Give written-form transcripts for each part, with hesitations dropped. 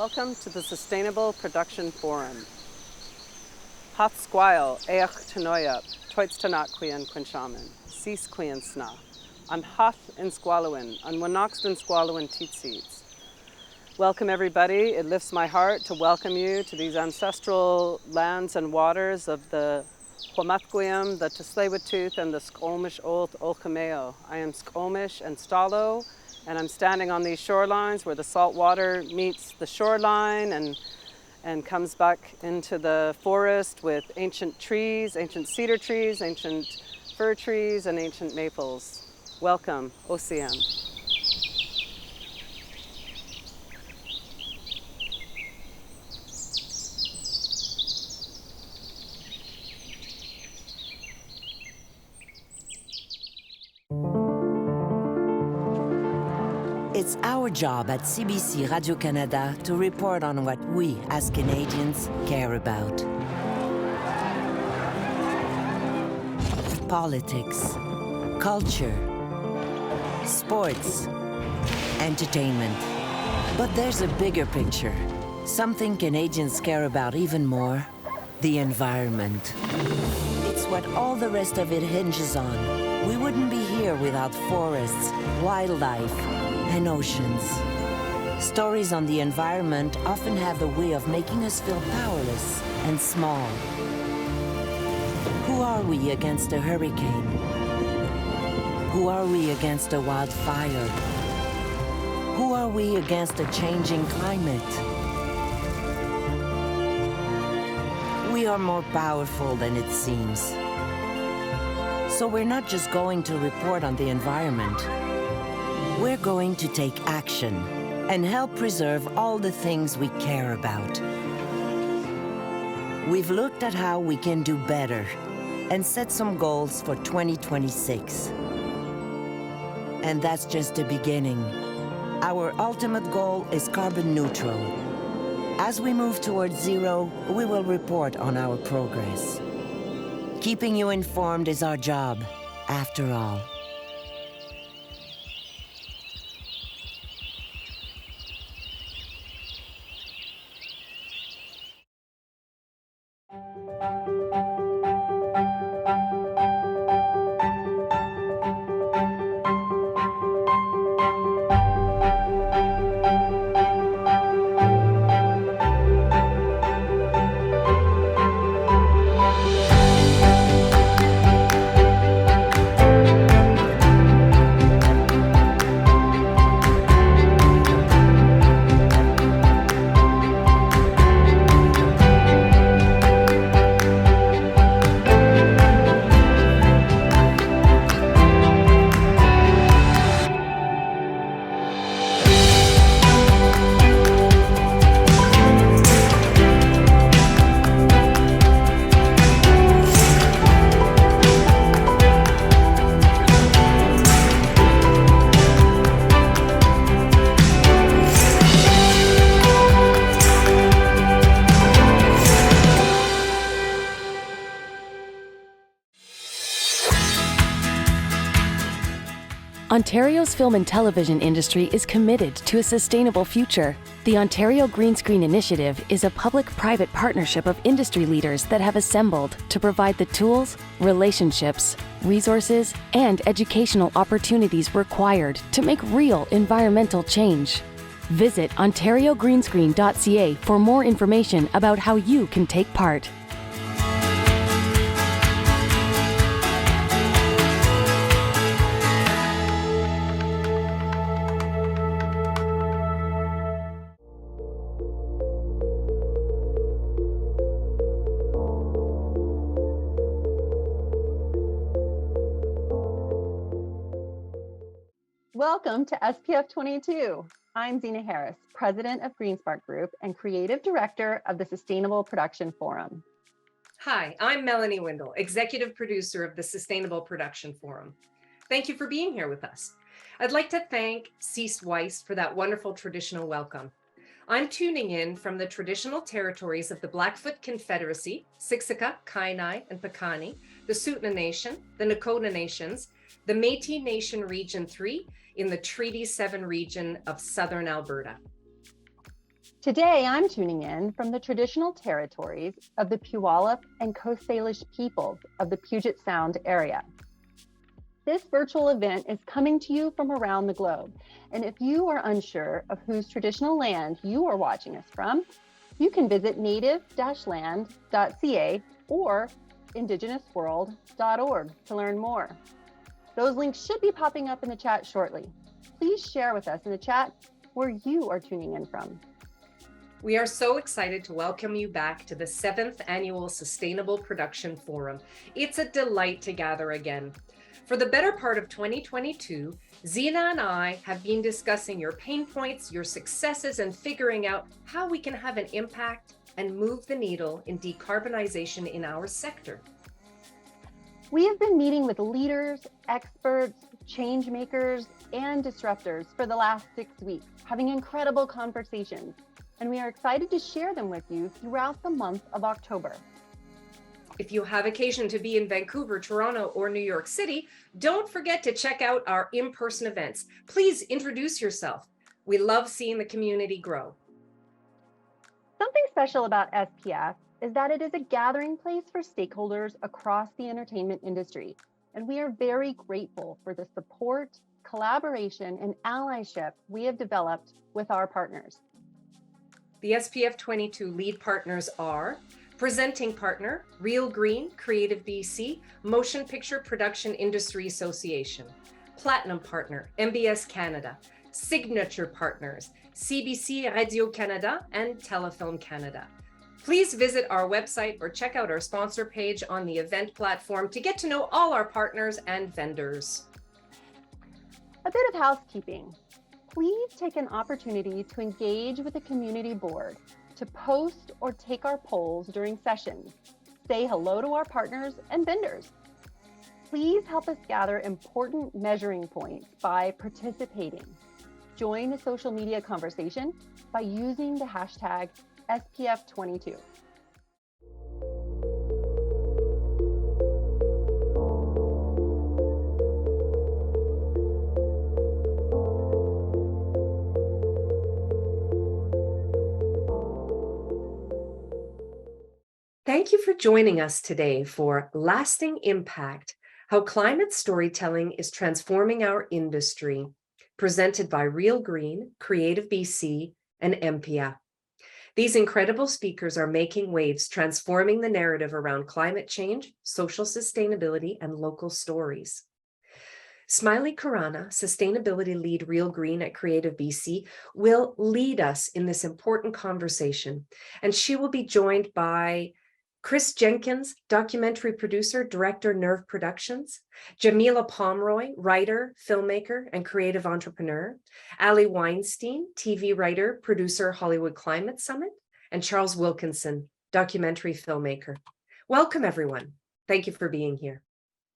Welcome to the Sustainable Production Forum. Hath squile each tenoyup, toits tanakquian quinshaman, cease quian sna, an hath in squalowin, an wanoxt in squalowin teetseeds. Welcome everybody. It lifts my heart to welcome you to these ancestral lands and waters of the Huamathquiam, the Tsleil-Waututh, and the Squamish Oath Olcameo. I am Squamish and Stalo, and I'm standing on these shorelines where the salt water meets the shoreline and comes back into the forest with ancient trees, ancient cedar trees, ancient fir trees, and ancient maples. Welcome, OCM. It's our job at CBC Radio-Canada to report on what we, as Canadians, care about. Politics, culture, sports, entertainment. But there's a bigger picture, something Canadians care about even more: the environment. It's what all the rest of it hinges on. We wouldn't be here without forests, wildlife, and oceans. Stories on the environment often have the way of making us feel powerless and small. Who are we against a hurricane? Who are we against a wildfire? Who are we against a changing climate? We are more powerful than it seems. So we're not just going to report on the environment. We're going to take action and help preserve all the things we care about. We've looked at how we can do better and set some goals for 2026. And that's just the beginning. Our ultimate goal is carbon neutral. As we move towards zero, we will report on our progress. Keeping you informed is our job, after all. Ontario's film and television industry is committed to a sustainable future. The Ontario Green Screen Initiative is a public-private partnership of industry leaders that have assembled to provide the tools, relationships, resources, and educational opportunities required to make real environmental change. Visit ontariogreenscreen.ca for more information about how you can take part. Welcome to SPF 22. I'm Zena Harris, President of GreenSpark Group and Creative Director of the Sustainable Production Forum. Hi, I'm Melanie Windle, Executive Producer of the Sustainable Production Forum. Thank you for being here with us. I'd like to thank Cease Weiss for that wonderful traditional welcome. I'm tuning in from the traditional territories of the Blackfoot Confederacy, Siksika, Kainai, and Piikani, the Tsuut'ina Nation, the Nakota Nations, the Métis Nation Region 3 in the Treaty 7 region of Southern Alberta. Today, I'm tuning in from the traditional territories of the Puyallup and Coast Salish peoples of the Puget Sound area. This virtual event is coming to you from around the globe. And if you are unsure of whose traditional land you are watching us from, you can visit native-land.ca or indigenousworld.org to learn more. Those links should be popping up in the chat shortly. Please share with us in the chat where you are tuning in from. We are so excited to welcome you back to the 7th Annual Sustainable Production Forum. It's a delight to gather again. For the better part of 2022, Zina and I have been discussing your pain points, your successes, and figuring out how we can have an impact and move the needle in decarbonization in our sector. We have been meeting with leaders, experts, change makers, and disruptors for the last 6 weeks, having incredible conversations, and we are excited to share them with you throughout the month of October. If you have occasion to be in Vancouver, Toronto, or New York City, don't forget to check out our in-person events. Please introduce yourself. We love seeing the community grow. Something special about SPF is that it is a gathering place for stakeholders across the entertainment industry, and we are very grateful for the support, collaboration, and allyship we have developed with our partners. The SPF 22 lead partners are presenting partner, Real Green, Creative BC, Motion Picture Production Industry Association. Platinum partner, MBS Canada. Signature partners, CBC Radio-Canada and Telefilm Canada. Please visit our website or check out our sponsor page on the event platform to get to know all our partners and vendors. A bit of housekeeping. Please take an opportunity to engage with the community board, to post or take our polls during sessions. Say hello to our partners and vendors. Please help us gather important measuring points by participating. Join the social media conversation by using the hashtag SPF22. Thank you for joining us today for Lasting Impact, How Climate Storytelling is Transforming Our Industry, presented by Real Green, Creative BC, and MPA. These incredible speakers are making waves, transforming the narrative around climate change, social sustainability, and local stories. Smiely Khurana, Sustainability Lead Real Green at Creative BC, will lead us in this important conversation, and she will be joined by Jenkins, documentary producer, director, NERV Productions, Jamila Pomeroy, writer, filmmaker, and creative entrepreneur, Weinstein, TV writer, producer, Hollywood Climate Summit, and Charles Wilkinson, documentary filmmaker. Welcome, everyone. Thank you for being here.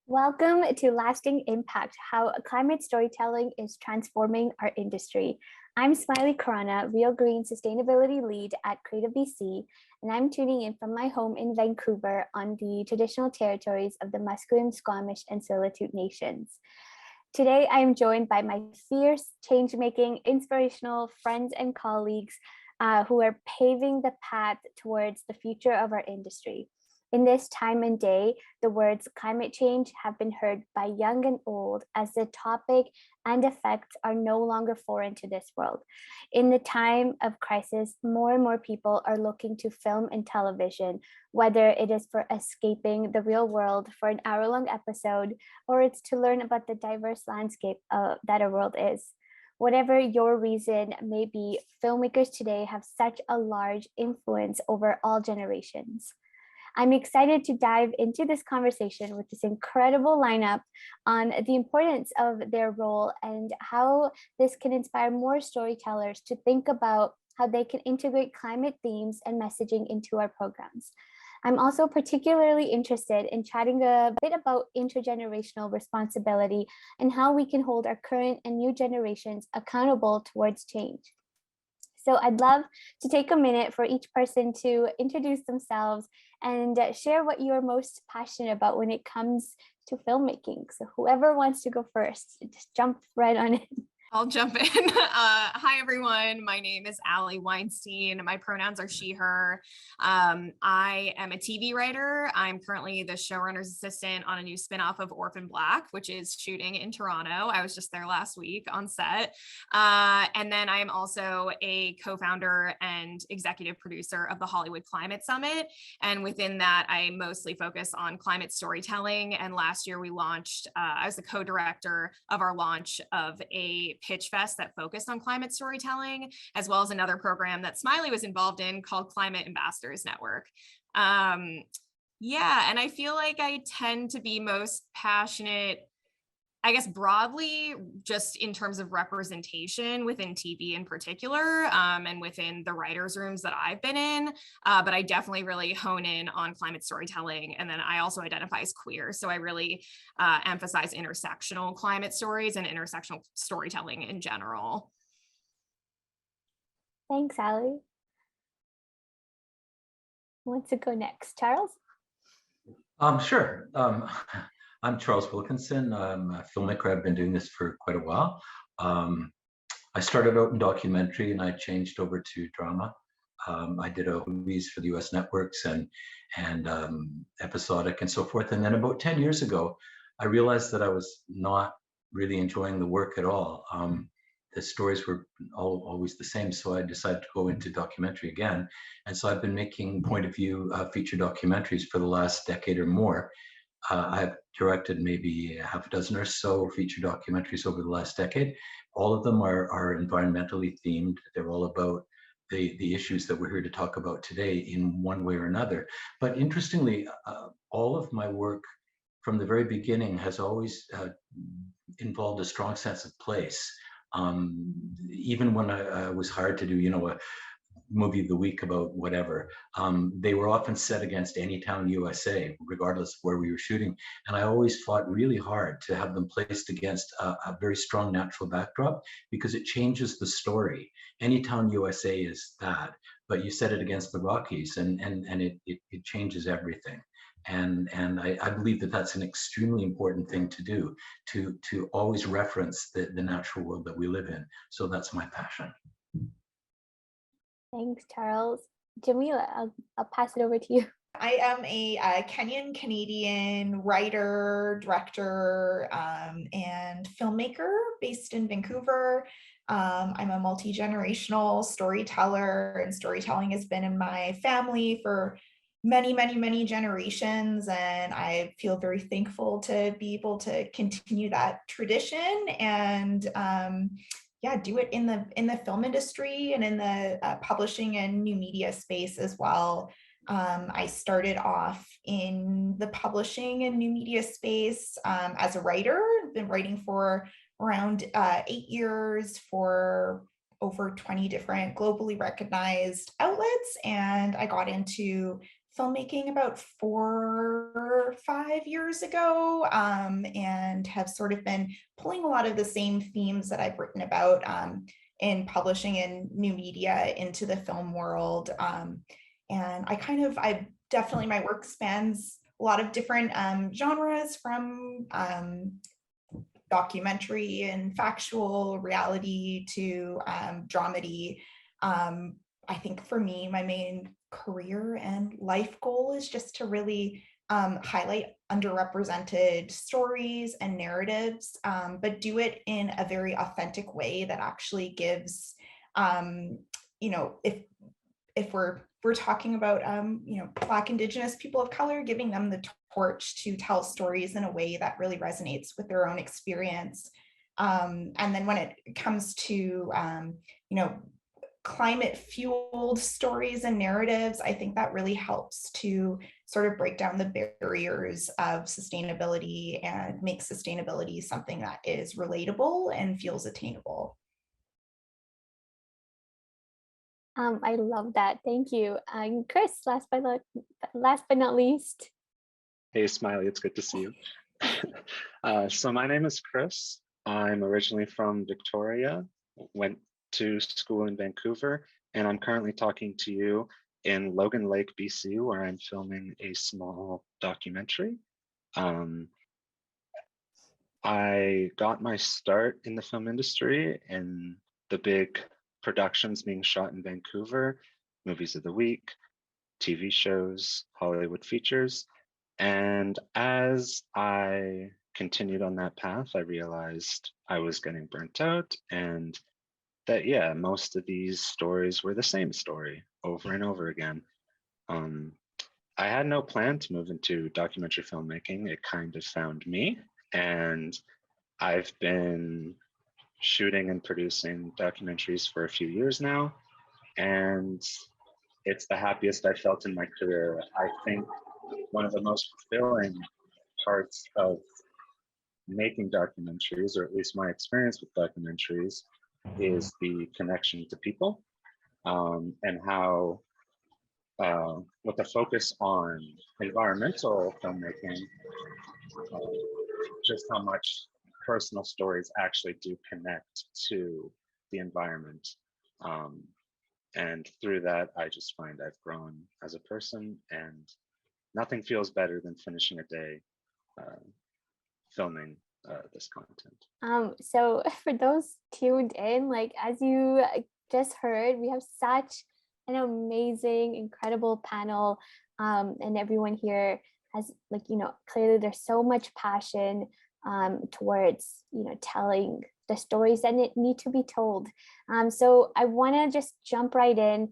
Welcome to Lasting Impact, How Climate Storytelling is Transforming Our Industry. I'm Smiely Khurana, Real Green Sustainability Lead at Creative BC, and I'm tuning in from my home in Vancouver on the traditional territories of the Musqueam, Squamish, and Tsleil-Waututh Nations. Today, I am joined by my fierce, change-making, inspirational friends and colleagues who are paving the path towards the future of our industry. In this time and day, the words climate change have been heard by young and old as the topic and effects are no longer foreign to this world. In the time of crisis, more and more people are looking to film and television, whether it is for escaping the real world for an hour-long episode, or it's to learn about the diverse landscape that our world is. Whatever your reason may be, filmmakers today have such a large influence over all generations. I'm excited to dive into this conversation with this incredible lineup on the importance of their role and how this can inspire more storytellers to think about how they can integrate climate themes and messaging into our programs. I'm also particularly interested in chatting a bit about intergenerational responsibility and how we can hold our current and new generations accountable towards change. So I'd love to take a minute for each person to introduce themselves and share what you're most passionate about when it comes to filmmaking. So whoever wants to go first, just jump right on in. I'll jump in. Hi, everyone. My name is Allie Weinstein. My pronouns are she, her. I am a TV writer. I'm currently the showrunner's assistant on a new spinoff of Orphan Black, which is shooting in Toronto. I was just there last week on set. And then I am also a co-founder and executive producer of the Hollywood Climate Summit. And within that, I mostly focus on climate storytelling. And last year we launched, I was the co-director of our launch of a pitch fest that focused on climate storytelling, as well as another program that Smiely was involved in called Climate Ambassadors Network. Yeah, and I feel like I tend to be most passionate, I guess, broadly, just in terms of representation within TV in particular, and within the writers' rooms that I've been in. But I definitely really hone in on climate storytelling. And then I also identify as queer. So I really emphasize intersectional climate stories and intersectional storytelling in general. Thanks, Allie. Who wants to go next? Charles? Sure. I'm Charles Wilkinson. I'm a filmmaker. I've been doing this for quite a while. I started out in documentary and I changed over to drama. I did movies for the US networks and episodic and so forth. And then about 10 years ago, I realized that I was not really enjoying the work at all. The stories were always the same, so I decided to go into documentary again. And so I've been making point of view feature documentaries for the last decade or more. I've directed maybe half a dozen or so feature documentaries over the last decade. All of them are environmentally themed. They're all about the issues that we're here to talk about today in one way or another. But interestingly, all of my work from the very beginning has always involved a strong sense of place. Even when I was hired to do, a movie of the week about whatever, they were often set against Any Town USA, regardless of where we were shooting. And I always fought really hard to have them placed against a very strong natural backdrop, because it changes the story. Any Town USA is that, but you set it against the Rockies and it changes everything. And I believe that that's an extremely important thing to do, to always reference the natural world that we live in. So that's my passion. Thanks, Charles. Jamila, I'll pass it over to you. I am a Kenyan-Canadian writer, director, and filmmaker based in Vancouver. I'm a multi-generational storyteller, and storytelling has been in my family for many generations, and I feel very thankful to be able to continue that tradition and do it in the film industry and in the publishing and new media space as well. I started off in the publishing and new media space as a writer. I've been writing for around 8 years for over 20 different globally recognized outlets, and I got into filmmaking about 4 or 5 years ago, and have sort of been pulling a lot of the same themes that I've written about in publishing and new media into the film world. And I definitely, my work spans a lot of different genres, from documentary and factual reality to dramedy. I think for me, my main career and life goal is just to really highlight underrepresented stories and narratives, but do it in a very authentic way that actually gives, if we're talking about, Black, Indigenous people of color, giving them the torch to tell stories in a way that really resonates with their own experience. And then when it comes to, climate fueled stories and narratives, I think that really helps to sort of break down the barriers of sustainability and make sustainability something that is relatable and feels attainable. I love that. Thank you. Chris, last but not least. Hey, Smiley, it's good to see you. So my name is Chris. I'm originally from Victoria, went to school in Vancouver, and I'm currently talking to you in Logan Lake, BC, where I'm filming a small documentary. I got my start in the film industry in the big productions being shot in Vancouver, Movies of the Week, TV shows, Hollywood features. And as I continued on that path, I realized I was getting burnt out and that, yeah, most of these stories were the same story over and over again. I had no plan to move into documentary filmmaking. It kind of found me, and I've been shooting and producing documentaries for a few years now, and it's the happiest I've felt in my career. I think one of the most fulfilling parts of making documentaries, or at least my experience with documentaries, is the connection to people, and how with a focus on environmental filmmaking, just how much personal stories actually do connect to the environment. And through that, I just find I've grown as a person, and nothing feels better than finishing a day filming this content. So for those tuned in, like as you just heard, we have such an amazing, incredible panel, and everyone here has, like, you know, clearly there's so much passion towards, you know, telling the stories that need to be told. So I want to just jump right in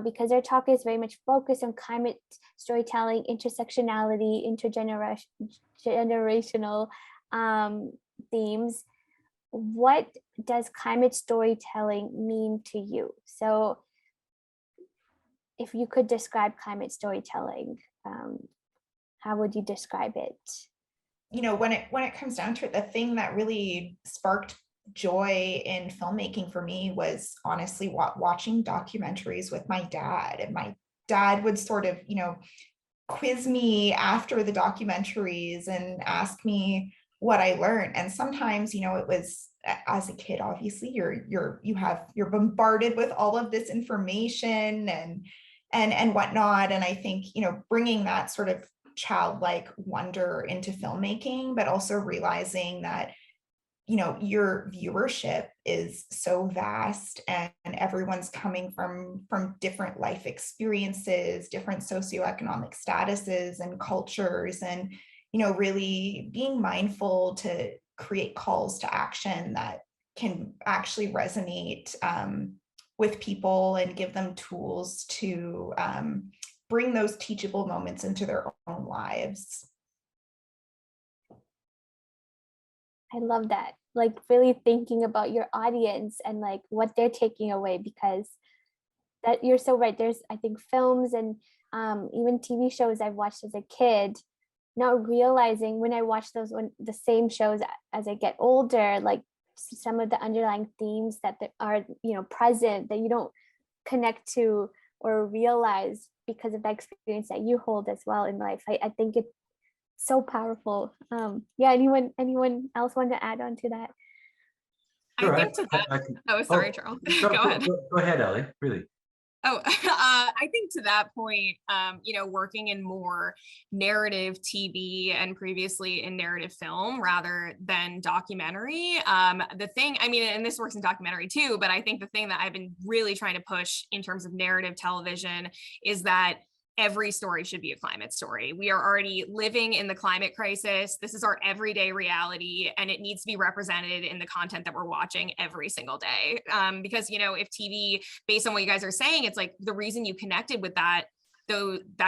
because our talk is very much focused on climate storytelling, intersectionality, intergenerational themes. What does climate storytelling mean to you? So if you could describe climate storytelling, how would you describe it? You know, when it comes down to it, the thing that really sparked joy in filmmaking for me was honestly watching documentaries with my dad. And my dad would sort of, you know, quiz me after the documentaries and ask me what I learned. And sometimes, you know, it was, as a kid, obviously you're bombarded with all of this information and whatnot. And I think, you know, bringing that sort of childlike wonder into filmmaking, but also realizing that, you know, your viewership is so vast and everyone's coming from different life experiences, different socioeconomic statuses and cultures, and, you know, really being mindful to create calls to action that can actually resonate with people and give them tools to bring those teachable moments into their own lives. I love that. Like really thinking about your audience and like what they're taking away, because that you're so right. There's, I think, films and even TV shows I've watched as a kid, not realizing when I watch those, when the same shows as I get older, like some of the underlying themes that are, you know, present that you don't connect to or realize because of the experience that you hold as well in life. I think it's so powerful. Yeah, anyone else want to add on to that? Sure, I think to that. Oh, sorry, Charles. Go ahead. Go ahead, Ellie. Really. Oh, I think to that point, you know, working in more narrative TV and previously in narrative film rather than documentary, the thing, I mean, and this works in documentary too, but I think the thing that I've been really trying to push in terms of narrative television is that every story should be a climate story. We are already living in the climate crisis. This is our everyday reality, and it needs to be represented in the content that we're watching every single day. Because, you know, if TV, based on what you guys are saying, it's like the reason you connected with that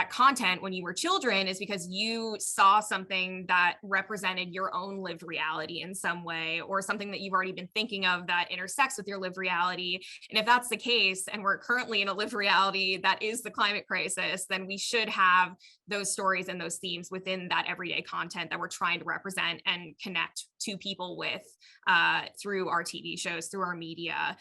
content when you were children is because you saw something that represented your own lived reality in some way, or something that you've already been thinking of that intersects with your lived reality. And if that's the case, and we're currently in a lived reality that is the climate crisis, then we should have those stories and those themes within that everyday content that we're trying to represent and connect to people with through our TV shows, through our media.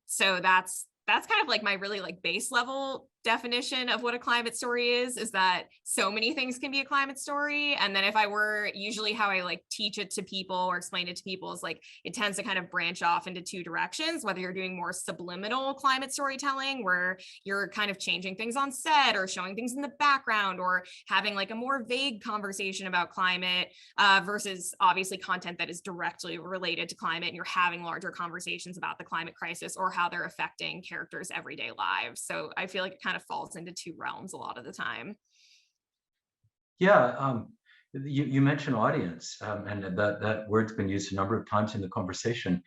So that's kind of like my really like base level definition of what a climate story is that so many things can be a climate story. And then if I were, usually how I like teach it to people or explain it to people is like, it tends to kind of branch off into two directions, whether you're doing more subliminal climate storytelling, where you're kind of changing things on set or showing things in the background or having like a more vague conversation about climate versus obviously content that is directly related to climate and you're having larger conversations about the climate crisis or how they're affecting characters' everyday lives. So I feel like it kind of falls into two realms a lot of the time. Yeah, you mentioned audience, and that word's been used a number of times in the conversation.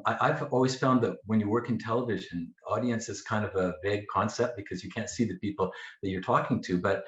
I've always found that when you work in television, audience is kind of a vague concept because you can't see the people that you're talking to. But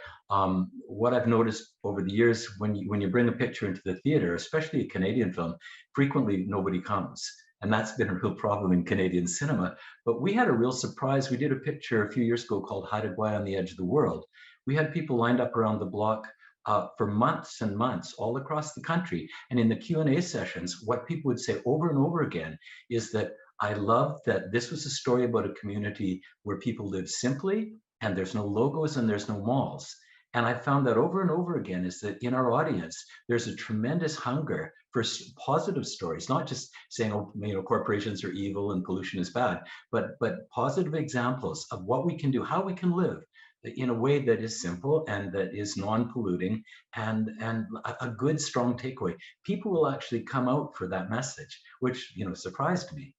what I've noticed over the years, when you bring a picture into the theater, especially a Canadian film, frequently nobody comes. And that's been a real problem in Canadian cinema. But we had a real surprise. We did a picture a few years ago called Haida on the Edge of the World. We had people lined up around the block for months and months all across the country. And in the Q&A sessions, what people would say over and over again is that I love that this was a story about a community where people live simply and there's no logos and there's no malls. And I found that over and over again is that in our audience, there's a tremendous hunger for positive stories, not just saying, oh, corporations are evil and pollution is bad, but positive examples of what we can do, how we can live in a way that is simple and that is non-polluting and a good, strong takeaway. People will actually come out for that message, which, surprised me.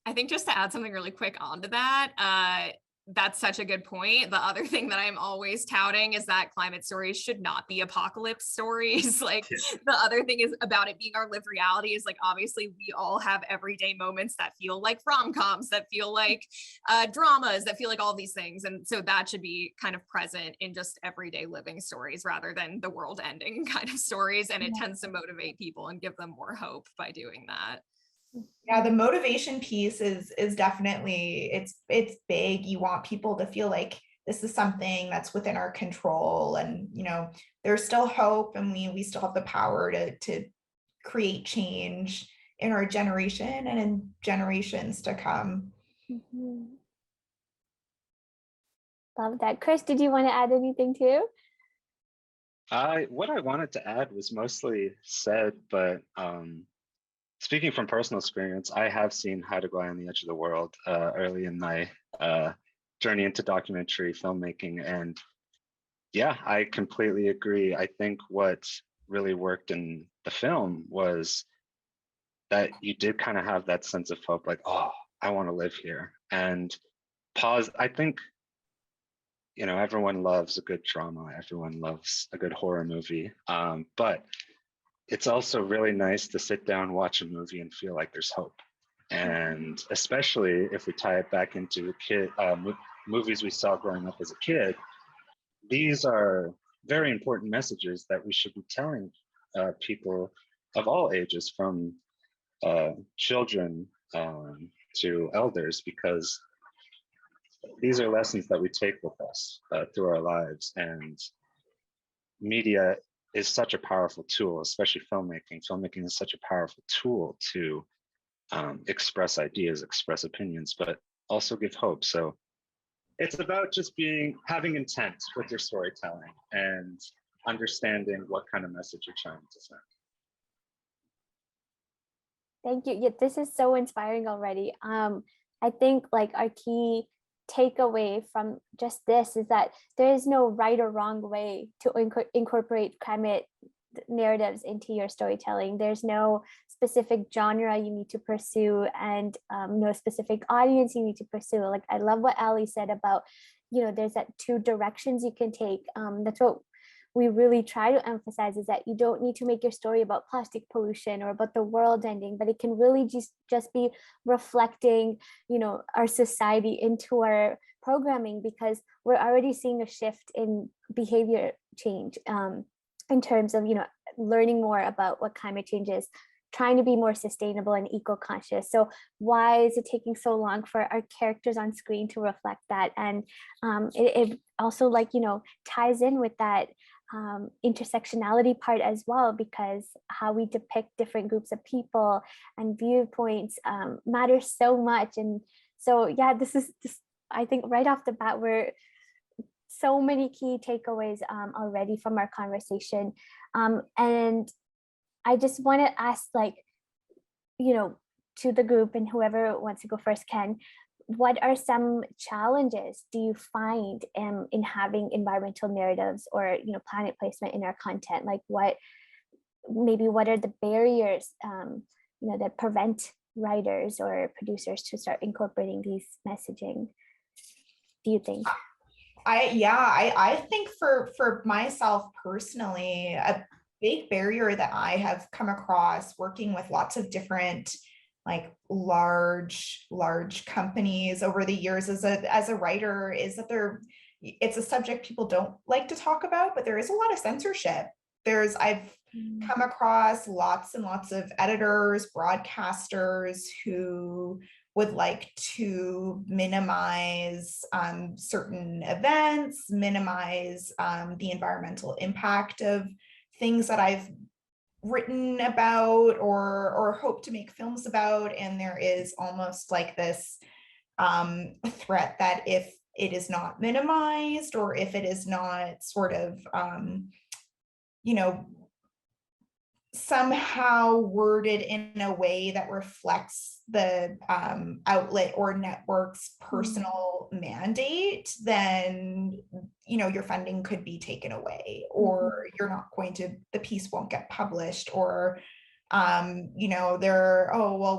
I think just to add something really quick onto that, that's such a good point. The other thing that I'm always touting is that climate stories should not be apocalypse stories. Like the other thing is about it being our lived reality is like, obviously we all have everyday moments that feel like rom-coms, that feel like dramas, that feel like all these things. And so that should be kind of present in just everyday living stories rather than the world ending kind of stories. And it tends to motivate people and give them more hope by doing that. Yeah, the motivation piece is definitely, it's big. You want people to feel like this is something that's within our control, and there's still hope, and we still have the power to create change in our generation and in generations to come. Mm-hmm. Love that. Chris, did you want to add anything too? What I wanted to add was mostly said, but speaking from personal experience, I have seen How to Go on the Edge of the World early in my journey into documentary filmmaking. And yeah, I completely agree. I think what really worked in the film was that you did kind of have that sense of hope, like, oh, I want to live here. And pause. I think, everyone loves a good drama. Everyone loves a good horror movie. But it's also really nice to sit down, watch a movie and feel like there's hope. And especially if we tie it back into movies we saw growing up as a kid, these are very important messages that we should be telling people of all ages, from children to elders, because these are lessons that we take with us through our lives. And media is such a powerful tool, especially filmmaking. Filmmaking is such a powerful tool to express ideas, express opinions, but also give hope. So it's about just having intent with your storytelling and understanding what kind of message you're trying to send. Thank you. Yeah, this is so inspiring already. I think like our key takeaway from just this is that there is no right or wrong way to incorporate climate narratives into your storytelling. There's no specific genre you need to pursue, and no specific audience you need to pursue. Like, I love what Ali said about, there's that two directions you can take. That's what we really try to emphasize, is that you don't need to make your story about plastic pollution or about the world ending, but it can really just be reflecting, our society into our programming, because we're already seeing a shift in behavior change in terms of, learning more about what climate change is, trying to be more sustainable and eco-conscious. So why is it taking so long for our characters on screen to reflect that? And it also ties in with that intersectionality part as well, because how we depict different groups of people and viewpoints matters so much. And so, yeah, this is I think right off the bat, we're so many key takeaways already from our conversation. And I just want to ask, like, you know, to the group, and whoever wants to go first can, what are some challenges do you find in having environmental narratives or, you know, planet placement in our content? Like what are the barriers, you know, that prevent writers or producers to start incorporating these messaging, do you think? I think for myself personally, a big barrier that I have come across working with lots of different like large companies over the years as a writer is that it's a subject people don't like to talk about, but there is a lot of censorship. I've come across lots and lots of editors, broadcasters who would like to minimize certain events, minimize the environmental impact of things that I've written about or hope to make films about. And there is almost like this threat that if it is not minimized or if it is not sort of, you know, somehow worded in a way that reflects the outlet or network's personal mandate, then, you know, your funding could be taken away, or you're not going to, the piece won't get published, or you know,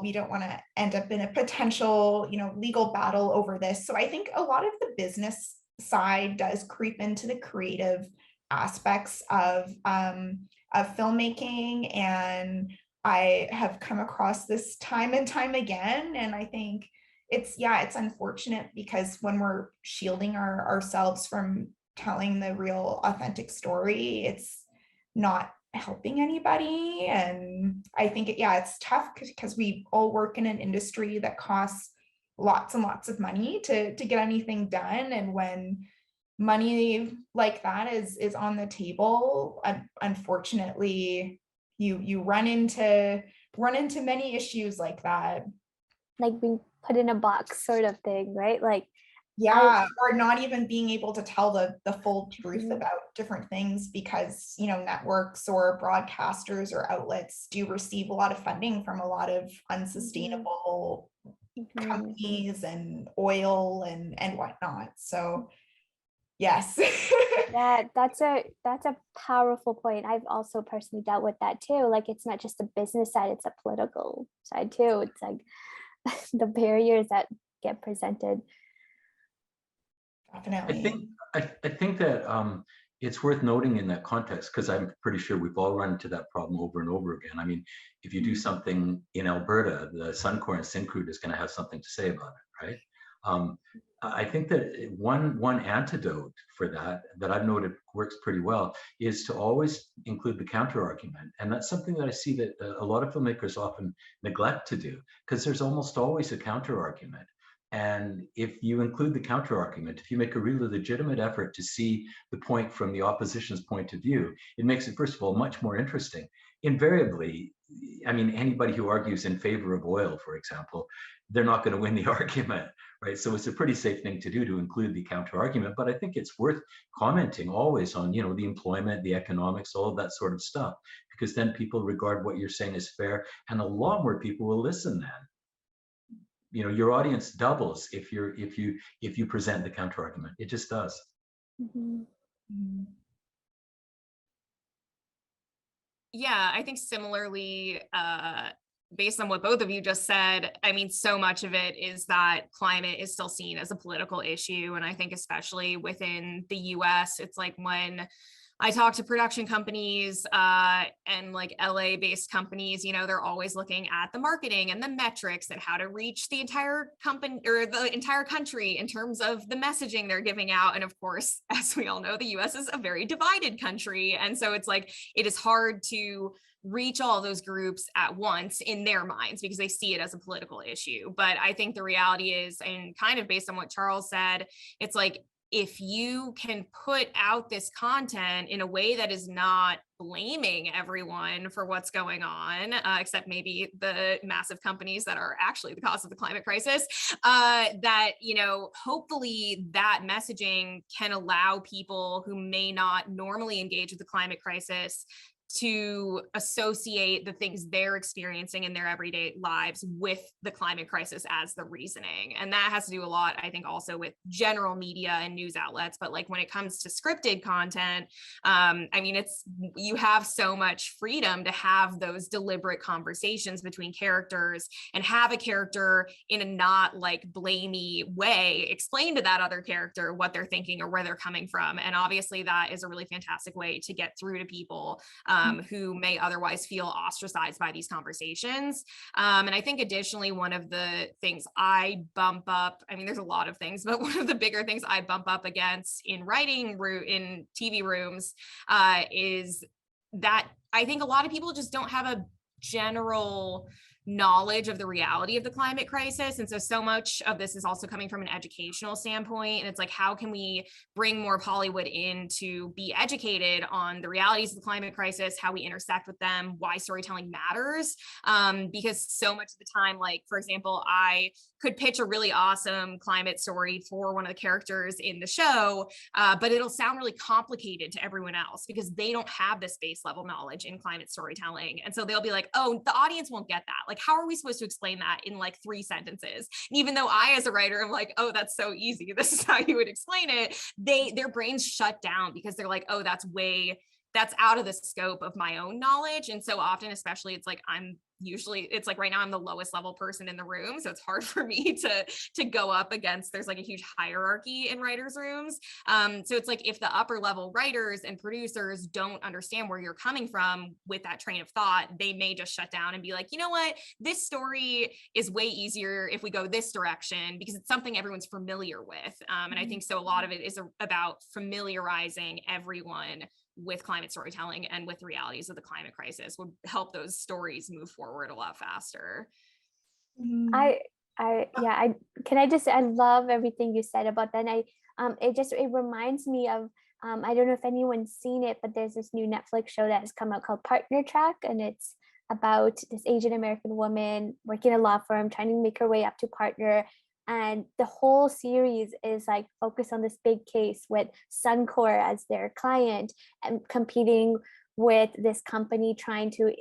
we don't want to end up in a potential, you know, legal battle over this. So I think a lot of the business side does creep into the creative aspects of filmmaking, and I have come across this time and time again. And I think it's unfortunate because when we're shielding ourselves from telling the real authentic story, it's not helping anybody. And I think it's tough because we all work in an industry that costs lots and lots of money to get anything done. And when money like that is on the table, unfortunately you run into many issues like that, like being put in a box sort of thing, right? Like or not even being able to tell the full truth about different things, because, you know, networks or broadcasters or outlets do receive a lot of funding from a lot of unsustainable companies and oil and whatnot. So yes. That's a powerful point. I've also personally dealt with that too. Like, it's not just the business side, it's a political side too. It's like the barriers that get presented. Definitely. I think that it's worth noting in that context, because I'm pretty sure we've all run into that problem over and over again. I mean, if you do something in Alberta, the Suncor and Syncrude is going to have something to say about it, right? I think that one antidote for that I've noted works pretty well is to always include the counter argument. And that's something that I see that a lot of filmmakers often neglect to do, because there's almost always a counter argument. And if you include the counter argument, if you make a really legitimate effort to see the point from the opposition's point of view, it makes it, first of all, much more interesting. Invariably, I mean, anybody who argues in favor of oil, for example, they're not going to win the argument, right? So it's a pretty safe thing to do, to include the counter argument. But I think it's worth commenting always on, you know, the employment, the economics, all of that sort of stuff, because then people regard what you're saying as fair, and a lot more people will listen then. You know, your audience doubles if you present the counter argument. It just does. Yeah, I think similarly, based on what both of you just said, I mean, so much of it is that climate is still seen as a political issue. And I think especially within the US, it's like when I talk to production companies and like LA-based companies, you know, they're always looking at the marketing and the metrics and how to reach the entire company or the entire country in terms of the messaging they're giving out. And of course, as we all know, the US is a very divided country. And so it's like, it is hard to reach all those groups at once in their minds because they see it as a political issue. But I think the reality is, and kind of based on what Charles said, it's like, if you can put out this content in a way that is not blaming everyone for what's going on, except maybe the massive companies that are actually the cause of the climate crisis, that, you know, hopefully that messaging can allow people who may not normally engage with the climate crisis to associate the things they're experiencing in their everyday lives with the climate crisis as the reasoning. And that has to do a lot, I think, also with general media and news outlets. But like when it comes to scripted content, I mean, you have so much freedom to have those deliberate conversations between characters and have a character in a not like blamey way explain to that other character what they're thinking or where they're coming from. And obviously that is a really fantastic way to get through to people who may otherwise feel ostracized by these conversations. And I think additionally, one of the things I bump up, I mean, there's a lot of things, but one of the bigger things I bump up against in writing in TV rooms is that I think a lot of people just don't have a general knowledge of the reality of the climate crisis. And so much of this is also coming from an educational standpoint. And it's like, how can we bring more of Hollywood in to be educated on the realities of the climate crisis, how we intersect with them, why storytelling matters? Because so much of the time, like, for example, I could pitch a really awesome climate story for one of the characters in the show, but it'll sound really complicated to everyone else because they don't have this base level knowledge in climate storytelling. And so they'll be like, oh, the audience won't get that. Like, how are we supposed to explain that in like 3 sentences? And even though I, as a writer, am like, oh, that's so easy, this is how you would explain it, their brains shut down because they're like, oh, that's out of the scope of my own knowledge. And so often, especially, it's like it's like right now I'm the lowest level person in the room. So it's hard for me to go up against, there's like a huge hierarchy in writers' rooms. So it's like if the upper level writers and producers don't understand where you're coming from with that train of thought, they may just shut down and be like, you know what, this story is way easier if we go this direction because it's something everyone's familiar with. And I think so a lot of it is about familiarizing everyone with climate storytelling and with the realities of the climate crisis would help those stories move forward a lot faster. I love everything you said about that. And it reminds me of, I don't know if anyone's seen it, but there's this new Netflix show that has come out called Partner Track. And it's about this Asian American woman working in a law firm, trying to make her way up to partner. And the whole series is like focused on this big case with Suncor as their client and competing with this company trying to,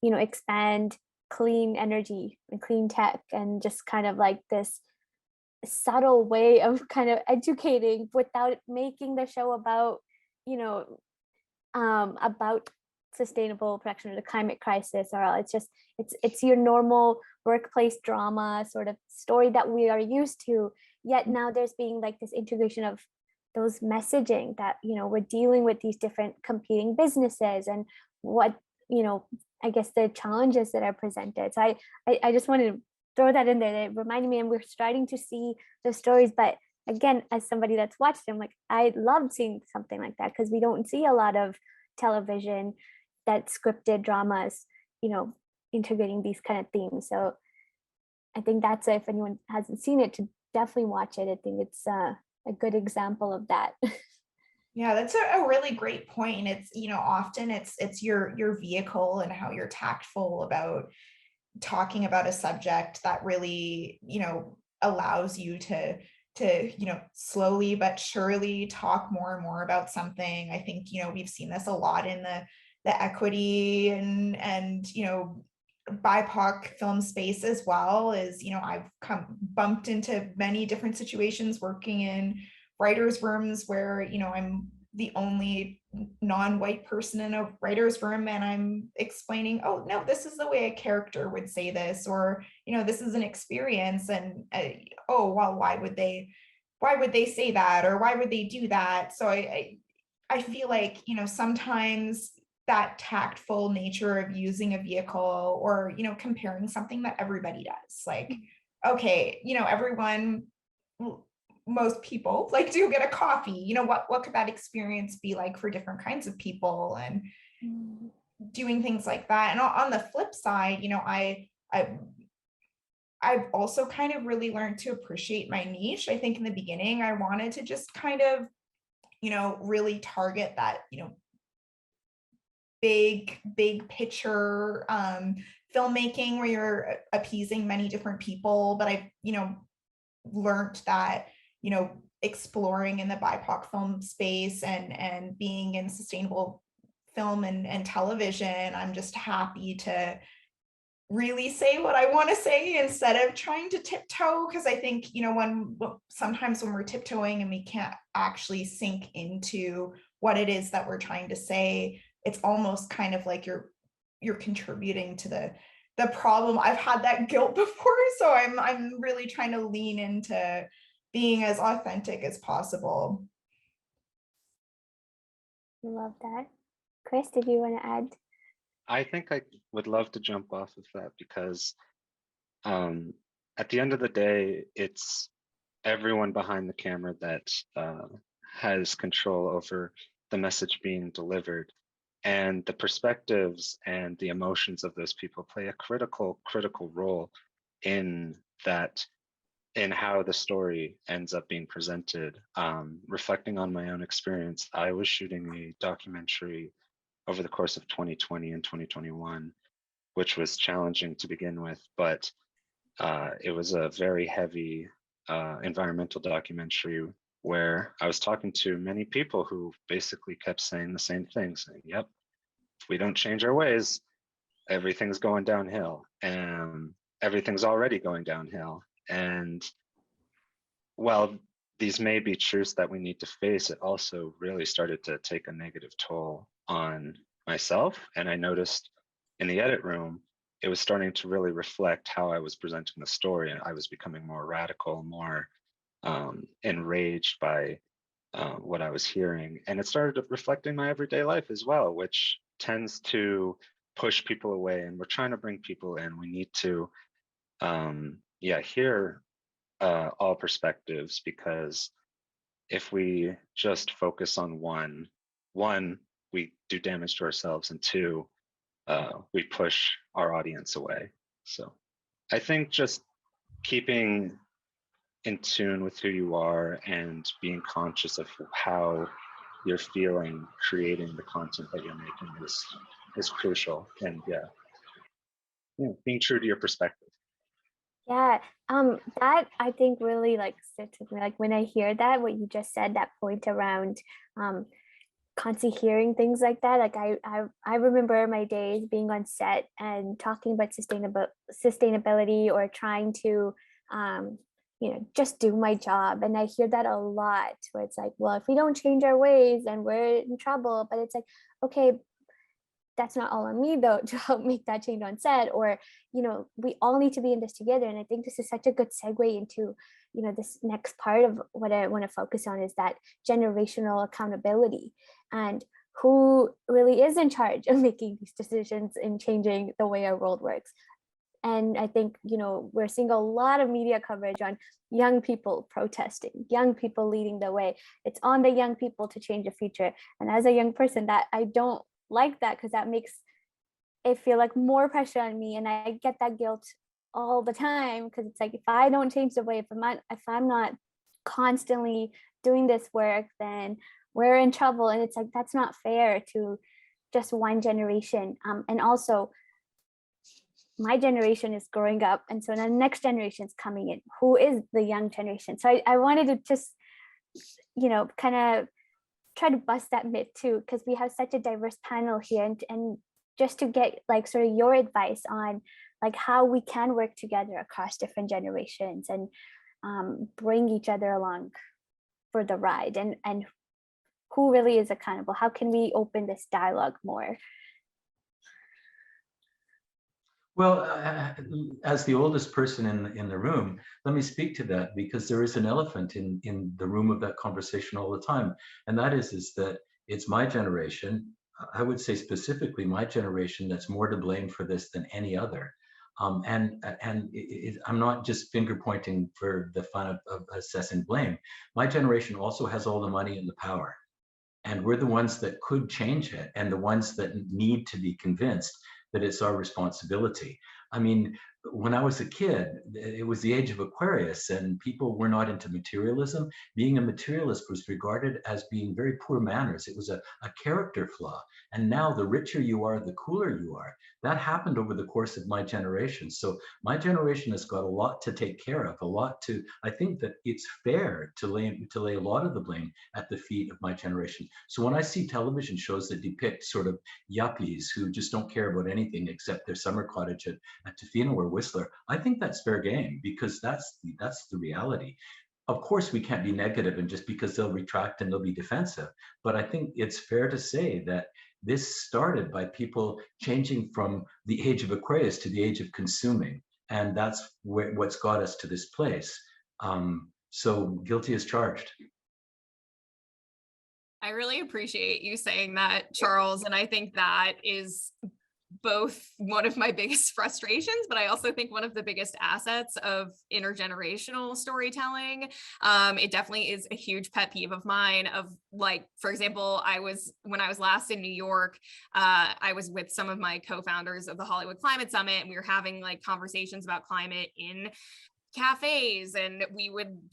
expand clean energy and clean tech, and just kind of like this subtle way of kind of educating without making the show about, about sustainable production or the climate crisis or all. It's your normal workplace drama sort of story that we are used to, yet now there's being like this integration of those messaging that we're dealing with these different competing businesses and what I guess the challenges that are presented. So I just wanted to throw that in there. It reminded me, and we're starting to see the stories, but again, as somebody that's watched them, like I loved seeing something like that because we don't see a lot of television that scripted dramas, integrating these kind of themes. So I think that's, if anyone hasn't seen it, to definitely watch it. I think it's a good example of that. Yeah, that's a really great point. It's, often it's your vehicle and how you're tactful about talking about a subject that really, allows you to slowly but surely talk more and more about something. I think, we've seen this a lot in the equity and BIPOC film space as well. Is I've bumped into many different situations working in writers' rooms where I'm the only non-white person in a writer's room, and I'm explaining, oh no, this is the way a character would say this, or this is an experience, and oh well, why would they say that, or why would they do that? So I feel like sometimes that tactful nature of using a vehicle, or comparing something that everybody does, like, okay, everyone, most people like to get a coffee, what could that experience be like for different kinds of people, and doing things like that. And on the flip side, I I've also kind of really learned to appreciate my niche. I think in the beginning, I wanted to just kind of, really target that, big picture filmmaking where you're appeasing many different people. But I've, learned that, exploring in the BIPOC film space and being in sustainable film and television, I'm just happy to really say what I want to say instead of trying to tiptoe. Because I think, sometimes when we're tiptoeing and we can't actually sink into what it is that we're trying to say, it's almost kind of like you're contributing to the problem. I've had that guilt before, so I'm really trying to lean into being as authentic as possible. I love that. Chris, did you want to add? I think I would love to jump off of that because at the end of the day, it's everyone behind the camera that has control over the message being delivered. And the perspectives and the emotions of those people play a critical role in that, in how the story ends up being presented. Reflecting on my own experience, I was shooting a documentary over the course of 2020 and 2021, which was challenging to begin with, but it was a very heavy environmental documentary where I was talking to many people who basically kept saying the same thing, saying, yep, if we don't change our ways, everything's going downhill, and everything's already going downhill. And while these may be truths that we need to face, it also really started to take a negative toll on myself. And I noticed in the edit room, it was starting to really reflect how I was presenting the story. And I was becoming more radical, more enraged by what I was hearing. And it started reflecting my everyday life as well, which tends to push people away. And we're trying to bring people in. We need to hear all perspectives, because if we just focus on one, we do damage to ourselves, and two, we push our audience away. So I think just keeping in tune with who you are and being conscious of how you're feeling creating the content that you're making is crucial. And being true to your perspective. Yeah, that I think really sits with me. Like when I hear that, what you just said, that point around constantly hearing things like that. Like I remember my days being on set and talking about sustainability or trying to just do my job. And I hear that a lot, where it's like, well, if we don't change our ways, then we're in trouble. But it's like, okay, that's not all on me though to help make that change on set, or we all need to be in this together. And I think this is such a good segue into this next part of what I want to focus on, is that generational accountability and who really is in charge of making these decisions and changing the way our world works. And I think we're seeing a lot of media coverage on young people protesting, young people leading the way. It's on the young people to change the future. And as a young person, that I don't like that, because that makes it feel like more pressure on me, and I get that guilt all the time, because it's like, if I don't change the way, if I'm not constantly doing this work, then we're in trouble. And it's like, that's not fair to just one generation. And also my generation is growing up, and so the next generation is coming in, who is the young generation. So I wanted to just kind of try to bust that myth too, because we have such a diverse panel here, and just to get sort of your advice on how we can work together across different generations and bring each other along for the ride, and who really is accountable. How can we open this dialogue more? Well, as the oldest person in the room, let me speak to that, because there is an elephant in the room of that conversation all the time. And that is that it's my generation, I would say specifically my generation, that's more to blame for this than any other. I'm not just finger pointing for the fun of assessing blame. My generation also has all the money and the power. And we're the ones that could change it, and the ones that need to be convinced that it's our responsibility. I mean, when I was a kid, it was the age of Aquarius, and people were not into materialism. Being a materialist was regarded as being very poor manners. It was a character flaw. And now the richer you are, the cooler you are. That happened over the course of my generation. So my generation has got a lot to take care of, a lot to, I think that it's fair to lay a lot of the blame at the feet of my generation. So when I see television shows that depict sort of yuppies who just don't care about anything except their summer cottage at Tofino or Whistler, I think that's fair game, because that's the reality. Of course, we can't be negative and just because they'll retract and they'll be defensive. But I think it's fair to say that this started by people changing from the age of Aquarius to the age of consuming. And that's what's got us to this place. So guilty as charged. I really appreciate you saying that, Charles. And I think that is both one of my biggest frustrations, but I also think one of the biggest assets of intergenerational storytelling. It definitely is a huge pet peeve of mine of, like, for example, when I was last in New York, I was with some of my co-founders of the Hollywood Climate Summit, and we were having like conversations about climate in cafes, and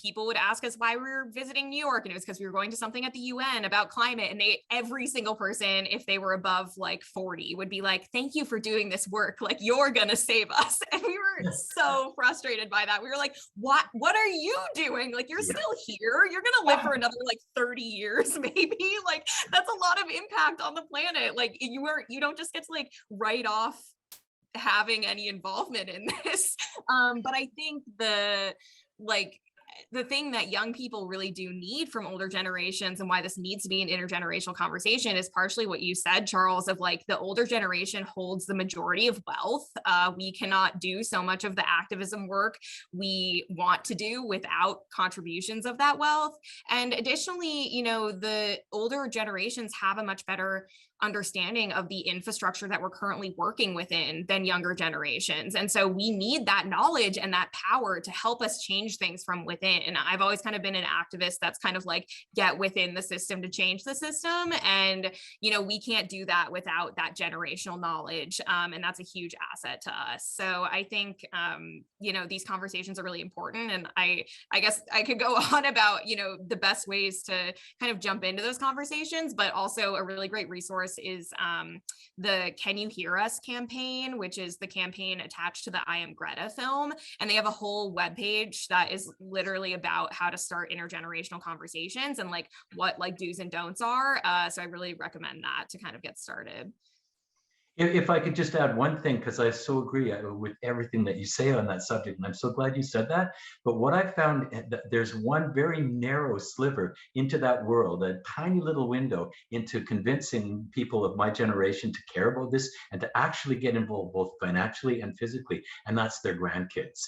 people would ask us why we were visiting New York, and it was because we were going to something at the UN about climate, and every single person, if they were above like 40, would be like, thank you for doing this work, like you're gonna save us. And we were so frustrated by that. We were like, what are you doing? Like, you're still here, you're gonna live for another like 30 years maybe, like that's a lot of impact on the planet. Like you don't just get to like write off having any involvement in this. But I think the thing that young people really do need from older generations, and why this needs to be an intergenerational conversation, is partially what you said, Charles, of like the older generation holds the majority of wealth. We cannot do so much of the activism work we want to do without contributions of that wealth. And additionally, the older generations have a much better understanding of the infrastructure that we're currently working within than younger generations. And so we need that knowledge and that power to help us change things from within. And I've always kind of been an activist that's kind of like, get within the system to change the system. And, we can't do that without that generational knowledge. And that's a huge asset to us. So I think, these conversations are really important. And I guess I could go on about, the best ways to kind of jump into those conversations, but also a really great resource is the Can You Hear Us campaign, which is the campaign attached to the I Am Greta film. And they have a whole webpage that is literally about how to start intergenerational conversations and like what like do's and don'ts are. So I really recommend that to kind of get started. If I could just add one thing, because I so agree with everything that you say on that subject, and I'm so glad you said that. But what I found, that there's one very narrow sliver into that world, a tiny little window into convincing people of my generation to care about this and to actually get involved both financially and physically, and that's their grandkids.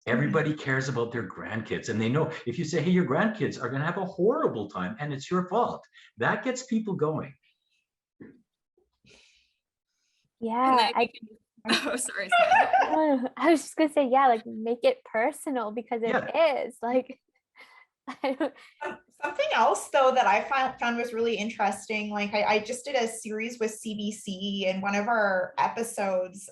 Everybody cares about their grandkids, and they know if you say, hey, your grandkids are going to have a horrible time and it's your fault, that gets people going. Yeah, sorry. I was just gonna say, yeah, like make it personal, because it is like. Something else though that I found was really interesting. Like I just did a series with CBC, and one of our episodes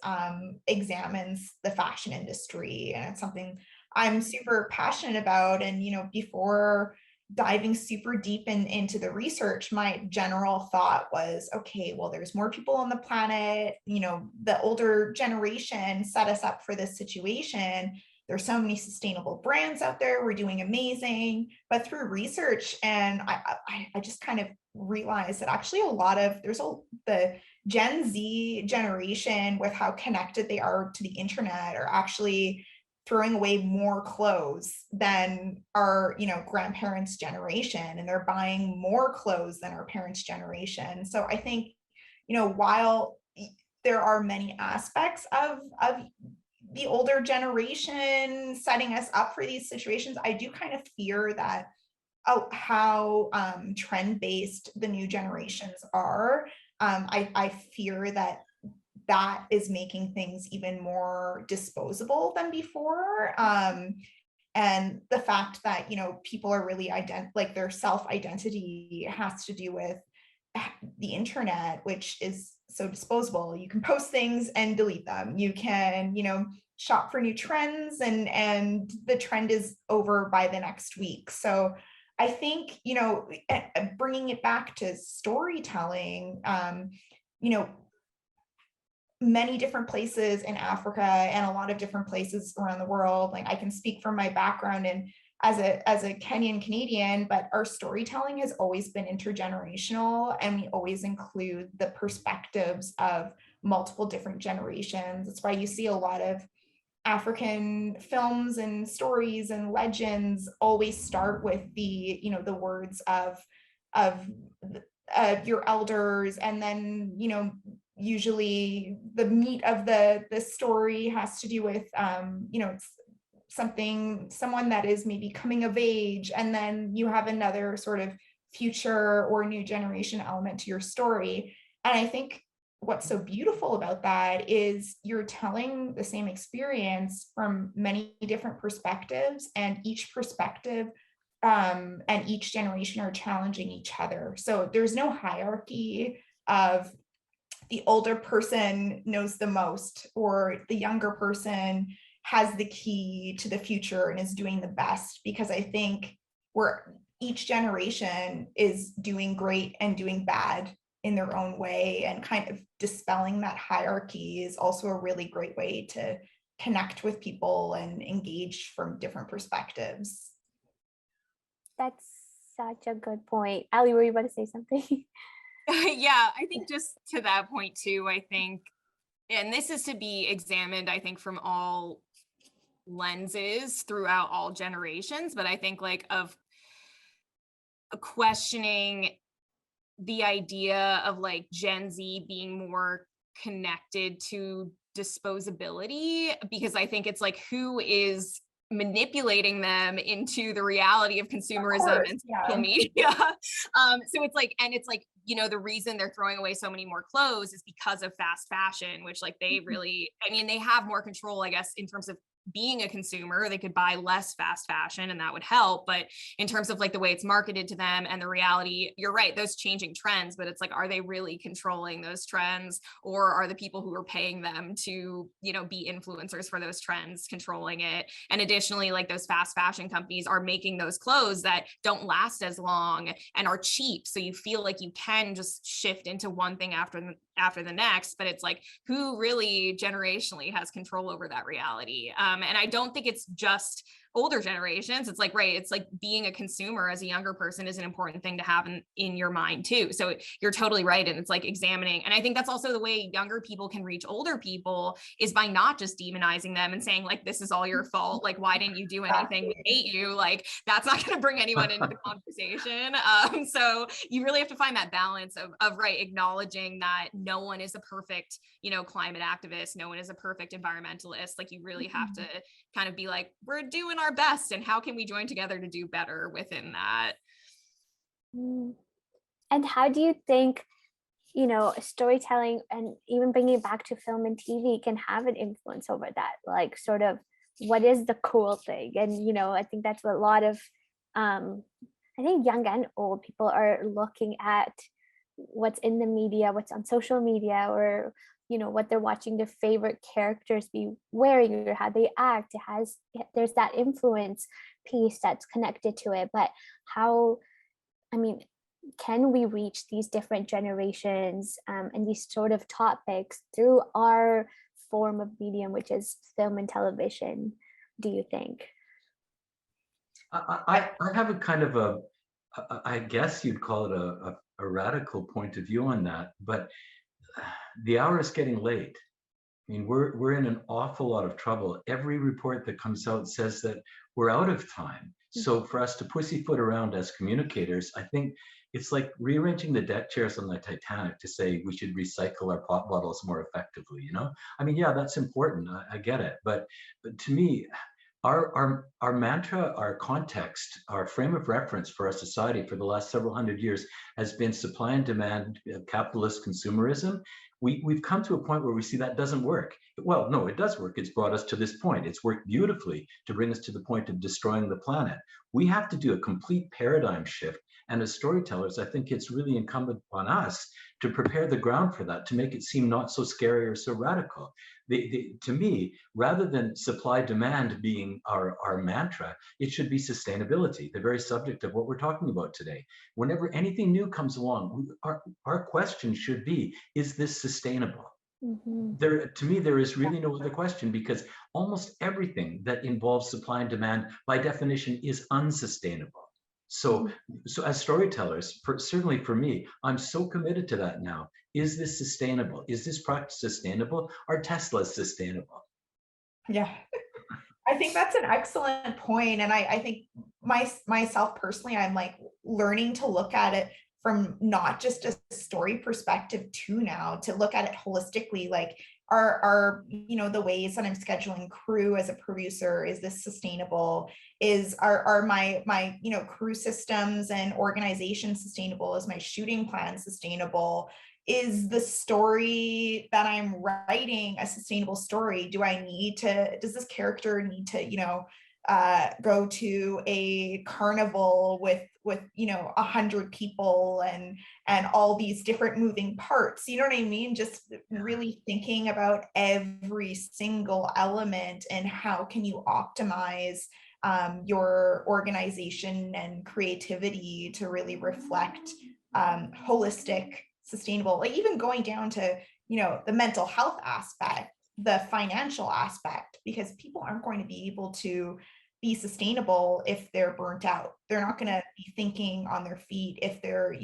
examines the fashion industry, and it's something I'm super passionate about. And before diving super deep into the research, my general thought was, okay, well, there's more people on the planet, the older generation set us up for this situation. There's so many sustainable brands out there, we're doing amazing. But through research, and I just kind of realized that actually the Gen Z generation, with how connected they are to the internet, are actually throwing away more clothes than our grandparents' generation, and they're buying more clothes than our parents' generation. So I think while there are many aspects of the older generation setting us up for these situations, I do kind of fear that how trend-based the new generations are. I fear that is making things even more disposable than before. And the fact that, people are really like their self-identity has to do with the internet, which is so disposable. You can post things and delete them. You can, shop for new trends, and the trend is over by the next week. So I think, you know, bringing it back to storytelling, you know, many different places in Africa and a lot of different places around the world. Like, I can speak from my background and as a Kenyan Canadian, but our storytelling has always been intergenerational, and we always include the perspectives of multiple different generations. That's why you see a lot of African films and stories and legends always start with the, you know, the words of your elders, and then, you know, usually the meat of the story has to do with you know, it's someone that is maybe coming of age, and then you have another sort of future or new generation element to your story. And I think what's so beautiful about that is you're telling the same experience from many different perspectives, and each perspective and each generation are challenging each other. So there's no hierarchy of the older person knows the most, or the younger person has the key to the future and is doing the best, because I think each generation is doing great and doing bad in their own way, and kind of dispelling that hierarchy is also a really great way to connect with people and engage from different perspectives. That's such a good point. Ali, were you about to say something? Yeah, I think just to that point too, I think, and this is to be examined, I think, from all lenses throughout all generations, but I think like of questioning the idea of like Gen Z being more connected to disposability, because I think it's like, who is manipulating them into the reality of consumerism and social media. So it's like, and it's like, you know, the reason they're throwing away so many more clothes is because of fast fashion, which like they really, I mean, they have more control, I guess, in terms of being a consumer. They could buy less fast fashion and that would help. But in terms of like the way it's marketed to them and the reality, you're right, those changing trends, but it's like, are they really controlling those trends, or are the people who are paying them to, you know, be influencers for those trends controlling it? And additionally, like those fast fashion companies are making those clothes that don't last as long and are cheap. So you feel like you can just shift into one thing after the next, but it's like, who really generationally has control over that reality? And I don't think it's just older generations. It's like, right, it's like being a consumer as a younger person is an important thing to have in your mind too. So you're totally right. And it's like examining. And I think that's also the way younger people can reach older people, is by not just demonizing them and saying like, this is all your fault. Like, why didn't you do anything? We hate you. Like, that's not going to bring anyone into the conversation. So you really have to find that balance of right, acknowledging that no one is a perfect, you know, climate activist. No one is a perfect environmentalist. Like, you really have to kind of be like, we're doing our best, and how can we join together to do better within that? And how do you think, you know, storytelling and even bringing it back to film and TV can have an influence over that? Like, sort of, what is the cool thing? And, you know, I think that's what a lot of I think young and old people are looking at, what's in the media, what's on social media, or, you know, what they're watching their favorite characters be wearing or how they act. There's that influence piece that's connected to it. But how, I mean, can we reach these different generations and these sort of topics through our form of medium, which is film and television, do you think? I have a kind of I guess you'd call it a radical point of view on that, but the hour is getting late. I mean, we're in an awful lot of trouble. Every report that comes out says that we're out of time. So for us to pussyfoot around as communicators, I think it's like rearranging the deck chairs on the Titanic to say we should recycle our pop bottles more effectively, you know? I mean, yeah, that's important. I get it. But to me, our mantra, our context, our frame of reference for our society for the last several hundred years has been supply and demand, capitalist consumerism. We've come to a point where we see that doesn't work. Well, no, it does work. It's brought us to this point. It's worked beautifully to bring us to the point of destroying the planet. We have to do a complete paradigm shift And as storytellers, I think it's really incumbent on us to prepare the ground for that, to make it seem not so scary or so radical. To me, rather than supply demand being our mantra, it should be sustainability, the very subject of what we're talking about today. Whenever anything new comes along, our question should be, is this sustainable? To me, there is really no other question, because almost everything that involves supply and demand by definition is unsustainable. So as storytellers, certainly for me, I'm so committed to that now. Is this sustainable? Is this practice sustainable? Are Teslas sustainable? Yeah, I think that's an excellent point. And I think myself personally, I'm like learning to look at it from not just a story perspective too, now to look at it holistically. Like, are the ways that I'm scheduling crew as a producer, is this sustainable? Are my crew systems and organization sustainable? Is my shooting plan sustainable? Is the story that I'm writing a sustainable story? Does this character need to go to a carnival with 100 people and all these different moving parts? You know what I mean? Just really thinking about every single element and how can you optimize your organization and creativity to really reflect holistic, sustainable, like even going down to the mental health aspect, the financial aspect, because people aren't going to be able to be sustainable if they're burnt out. They're not going to be thinking on their feet if they're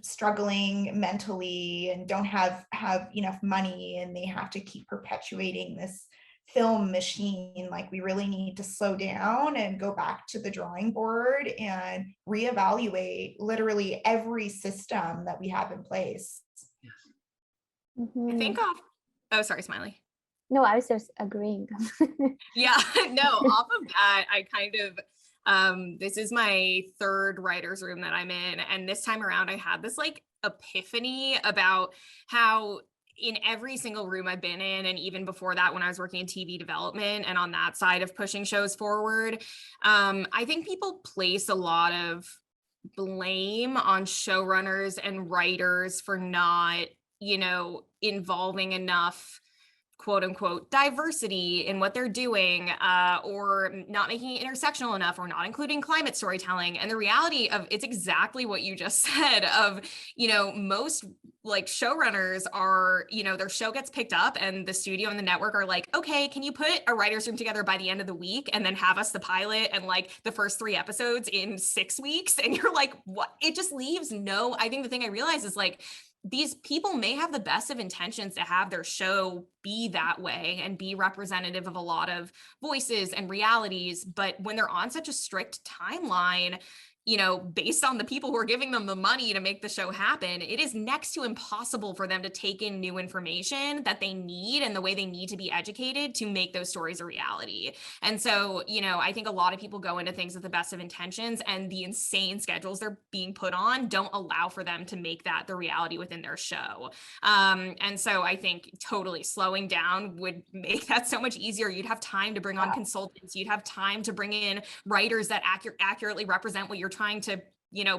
struggling mentally and don't have enough money, and they have to keep perpetuating this film machine. Like, we really need to slow down and go back to the drawing board and reevaluate literally every system that we have in place. I think oh, sorry, Smiely. No, I was just agreeing. Yeah, no, off of that, I kind of, this is my third writer's room that I'm in. And this time around, I had this like epiphany about how in every single room I've been in, and even before that, when I was working in TV development and on that side of pushing shows forward, I think people place a lot of blame on showrunners and writers for not, involving enough quote unquote diversity in what they're doing, or not making it intersectional enough, or not including climate storytelling. And the reality of it's exactly what you just said of, most like showrunners are, their show gets picked up and the studio and the network are like, okay, can you put a writer's room together by the end of the week and then have us the pilot and like the first 3 episodes in 6 weeks? And you're like, what? It just leaves I think the thing I realize is like, these people may have the best of intentions to have their show be that way and be representative of a lot of voices and realities. But when they're on such a strict timeline, based on the people who are giving them the money to make the show happen, it is next to impossible for them to take in new information that they need and the way they need to be educated to make those stories a reality. And so, I think a lot of people go into things with the best of intentions, and the insane schedules they're being put on don't allow for them to make that the reality within their show. And so I think totally slowing down would make that so much easier. You'd have time to bring on consultants. You'd have time to bring in writers that accurately represent what you're trying to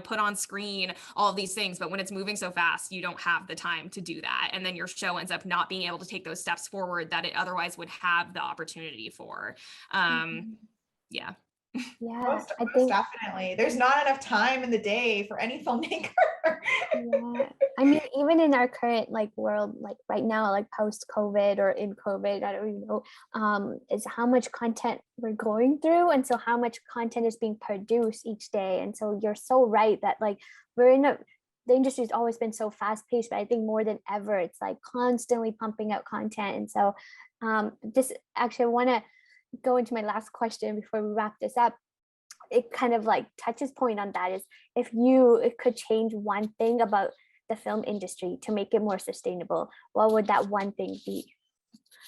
put on screen, all of these things. But when it's moving so fast, you don't have the time to do that, and then your show ends up not being able to take those steps forward that it otherwise would have the opportunity for. Yeah. Most definitely. There's not enough time in the day for any filmmaker. Yeah. I mean, even in our current world, like right now, like post-COVID or in COVID, I don't even know, is how much content we're going through. And so how much content is being produced each day. And so you're so right that the industry has always been so fast-paced, but I think more than ever, it's like constantly pumping out content. And so this actually, I want to go into my last question before we wrap this up. It kind of touches point on that, is if you could change one thing about the film industry to make it more sustainable, what would that one thing be?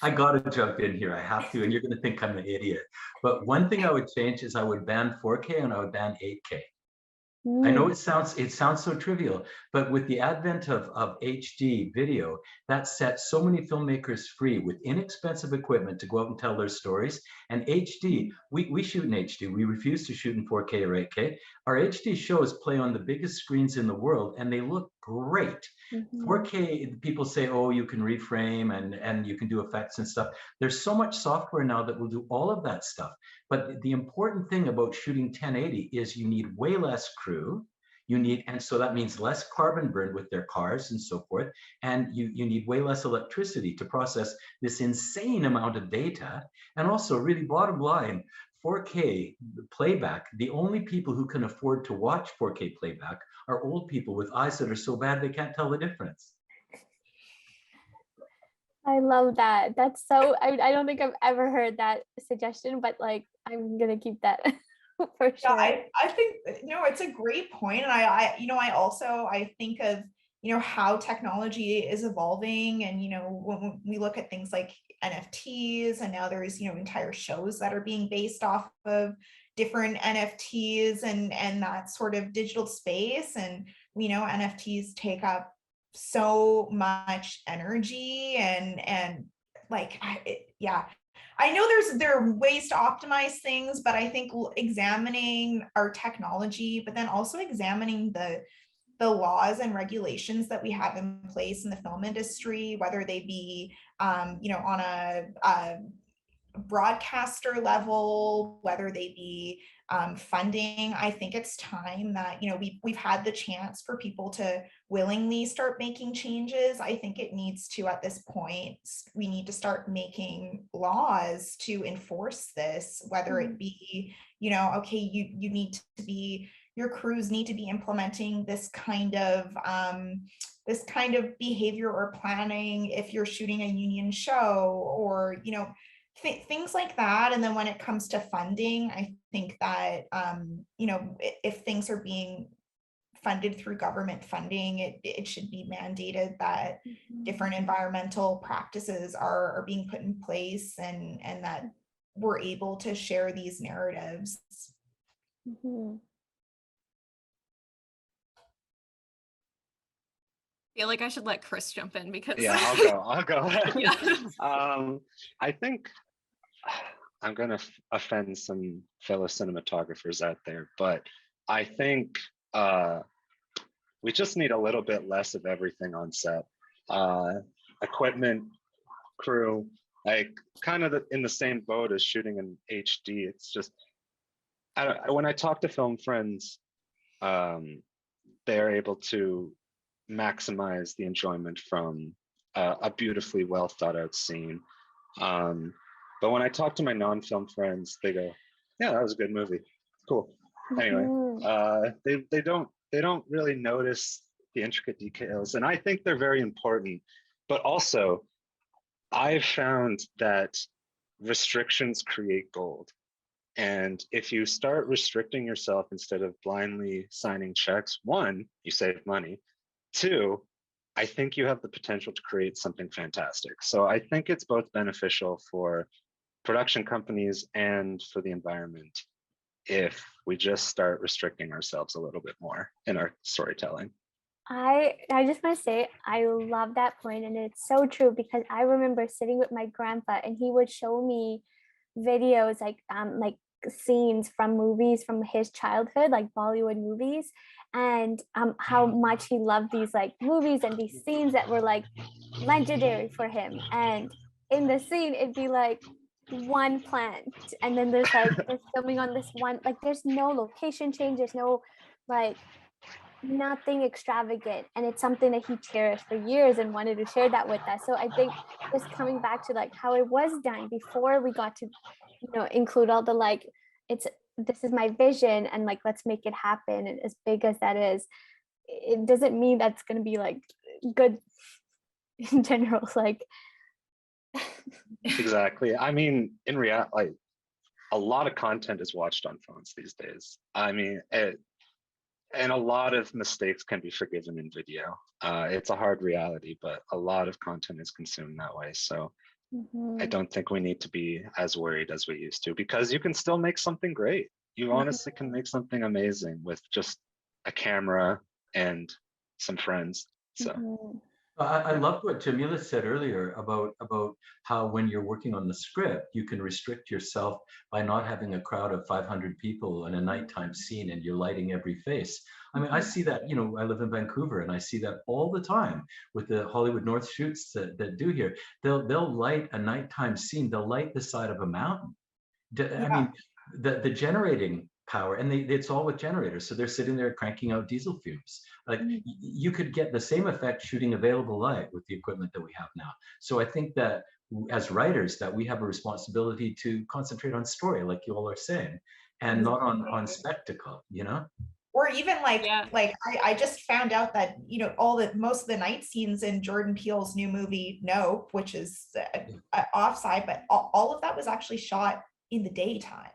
I gotta jump in here. I have to, and you're gonna think I'm an idiot. But one thing I would change is I would ban 4K and I would ban 8K. I know it sounds so trivial, but with the advent of HD video, that sets so many filmmakers free with inexpensive equipment to go out and tell their stories. And HD, we shoot in HD. We refuse to shoot in 4K or 8K. Our HD shows play on the biggest screens in the world, and they look great. 4K, people say, oh, you can reframe and you can do effects and stuff. There's so much software now that will do all of that stuff. But the important thing about shooting 1080 is you need way less crew. And so that means less carbon burn with their cars and so forth. And you need way less electricity to process this insane amount of data. And also, really, bottom line, 4K playback, the only people who can afford to watch 4K playback are old people with eyes that are so bad they can't tell the difference. I love that. That's so, I don't think I've ever heard that suggestion, but like, I'm going to keep that for sure. Yeah, I think, it's a great point. And I think of, how technology is evolving. And, when we look at things like NFTs, and now there's, entire shows that are being based off of different NFTs and that sort of digital space. And we know NFTs take up so much energy and like, I know there are ways to optimize things, but I think examining our technology, but then also examining the laws and regulations that we have in place in the film industry, whether they be, on a broadcaster level, whether they be funding. I think it's time that, we've had the chance for people to willingly start making changes. I think it needs to, at this point, we need to start making laws to enforce this, whether it be, okay, you need to be, your crews need to be implementing this kind of behavior or planning if you're shooting a union show, or, things like that. And then when it comes to funding, I think that, if things are being funded through government funding, it should be mandated that different environmental practices are being put in place, and that we're able to share these narratives. I feel like I should let Chris jump in because I'll go. Yeah. I think I'm gonna offend some fellow cinematographers out there, but I think we just need a little bit less of everything on set. Equipment, crew, like kind of in the same boat as shooting in HD. It's just, when I talk to film friends, they're able to maximize the enjoyment from a beautifully well thought out scene. But when I talk to my non-film friends, they go, yeah, that was a good movie. Cool. Anyway, they don't really notice the intricate details. And I think they're very important. But also, I've found that restrictions create gold. And if you start restricting yourself instead of blindly signing checks, one, you save money. Two, I think you have the potential to create something fantastic. So I think it's both beneficial for production companies and for the environment if we just start restricting ourselves a little bit more in our storytelling. I just want to say I love that point, and it's so true, because I remember sitting with my grandpa and he would show me videos like scenes from movies from his childhood, like Bollywood movies, and how much he loved these like movies and these scenes that were like legendary for him. And in the scene it'd be like one plant, and then there's like they're filming on this one, like there's no location change, there's no like nothing extravagant, and it's something that he cherished for years and wanted to share that with us. So I think just coming back to like how it was done before we got to include all the like, this is my vision and like let's make it happen, and as big as that is, it doesn't mean that's going to be like good in general. Like exactly. I mean, in reality, like a lot of content is watched on phones these days. I mean, and a lot of mistakes can be forgiven in video. It's a hard reality, but a lot of content is consumed that way. So I don't think we need to be as worried as we used to, because you can still make something great. You honestly can make something amazing with just a camera and some friends. So. Mhm. I loved what Jamila said earlier about how when you're working on the script, you can restrict yourself by not having a crowd of 500 people in a nighttime scene and you're lighting every face. I mean, I see that, you know, I live in Vancouver and I see that all the time with the Hollywood North shoots that do here. They'll light a nighttime scene, they'll light the side of a mountain. I mean, the generating power, and it's all with generators. So they're sitting there cranking out diesel fumes. Like you could get the same effect shooting available light with the equipment that we have now. So I think that as writers, that we have a responsibility to concentrate on story, like you all are saying, and not on spectacle, you know? Or even like, Yeah. I just found out that, you know, most of the night scenes in Jordan Peele's new movie, Nope, which is offside, but all of that was actually shot in the daytime.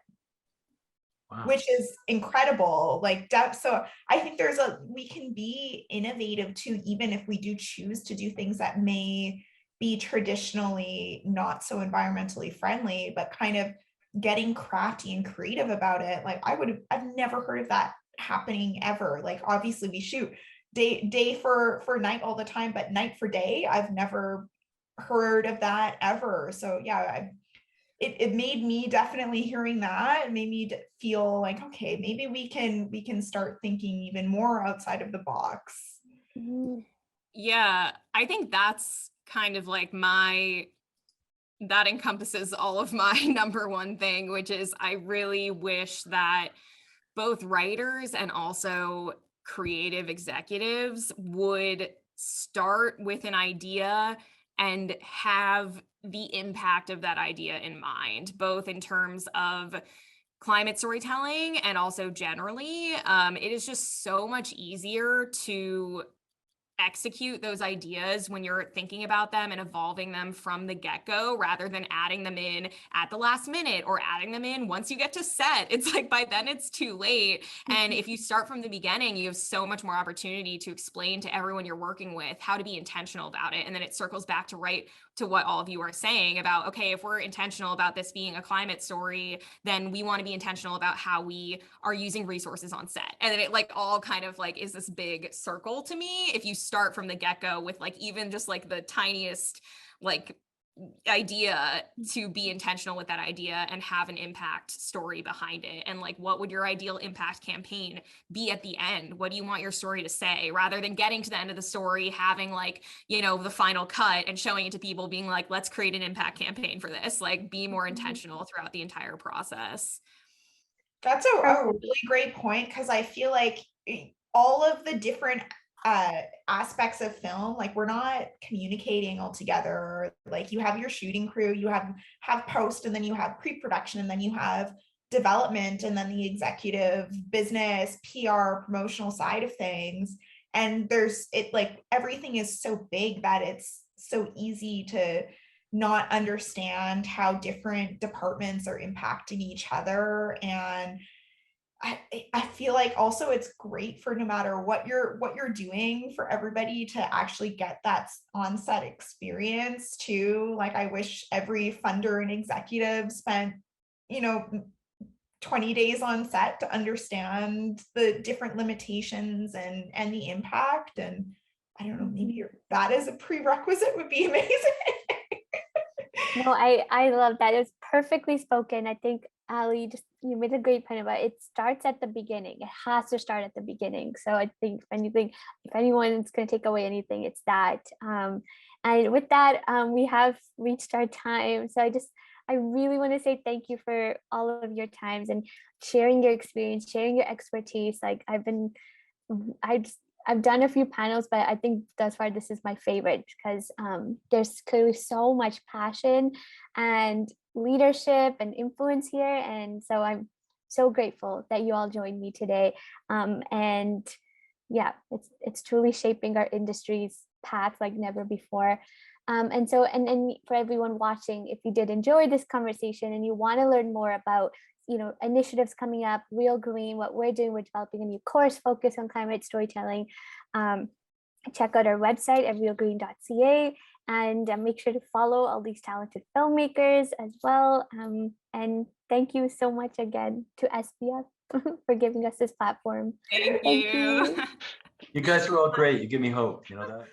Wow. Which is incredible. Like, so I think we can be innovative too, even if we do choose to do things that may be traditionally not so environmentally friendly, but kind of getting crafty and creative about it. Like I've never heard of that happening ever. Like obviously we shoot day for night all the time, but night for day, I've never heard of that ever. So yeah, it made me, definitely hearing that, it made me feel like, okay, maybe we can start thinking even more outside of the box. Yeah, I think that's kind of like that encompasses all of my number one thing, which is I really wish that both writers and also creative executives would start with an idea and have the impact of that idea in mind, both in terms of climate storytelling and also generally. It is just so much easier to execute those ideas when you're thinking about them and evolving them from the get-go rather than adding them in at the last minute or adding them in once you get to set. It's like by then it's too late. And if you start from the beginning, you have so much more opportunity to explain to everyone you're working with how to be intentional about it. And then it circles back to what all of you are saying about, okay, if we're intentional about this being a climate story, then we want to be intentional about how we are using resources on set. And then it like all kind of like is this big circle to me. If you start from the get-go with like even just like the tiniest like idea, to be intentional with that idea and have an impact story behind it. And like, what would your ideal impact campaign be at the end? What do you want your story to say, rather than getting to the end of the story, having like, you know, the final cut and showing it to people being like, let's create an impact campaign for this. Like, be more intentional throughout the entire process. That's a really great point, because I feel like all of the different aspects of film, like we're not communicating all together. Like you have your shooting crew, you have post, and then you have pre-production, and then you have development, and then the executive business, PR, promotional side of things. And like everything is so big that it's so easy to not understand how different departments are impacting each other. And I feel like also it's great for no matter what you're doing, for everybody to actually get that on-set experience too. Like I wish every funder and executive spent, 20 days on set to understand the different limitations and the impact. And I don't know, maybe that as a prerequisite would be amazing. No, I love that. It's perfectly spoken. I think Ali, you made a great point about it starts at the beginning. It has to start at the beginning. So I think if anyone's going to take away anything, it's that. And with that, we have reached our time. So I really want to say thank you for all of your times and sharing your experience, sharing your expertise. Like I've done a few panels, but I think thus far this is my favorite, because there's clearly so much passion and leadership and influence here. And so I'm so grateful that you all joined me today. And yeah, it's truly shaping our industry's path like never before. And for everyone watching, if you did enjoy this conversation and you want to learn more about initiatives coming up, Real Green, what we're doing, we're developing a new course focused on climate storytelling. Check out our website at realgreen.ca. And make sure to follow all these talented filmmakers as well. And thank you so much again to SPF for giving us this platform. Thank you. You guys are all great. You give me hope. You know that?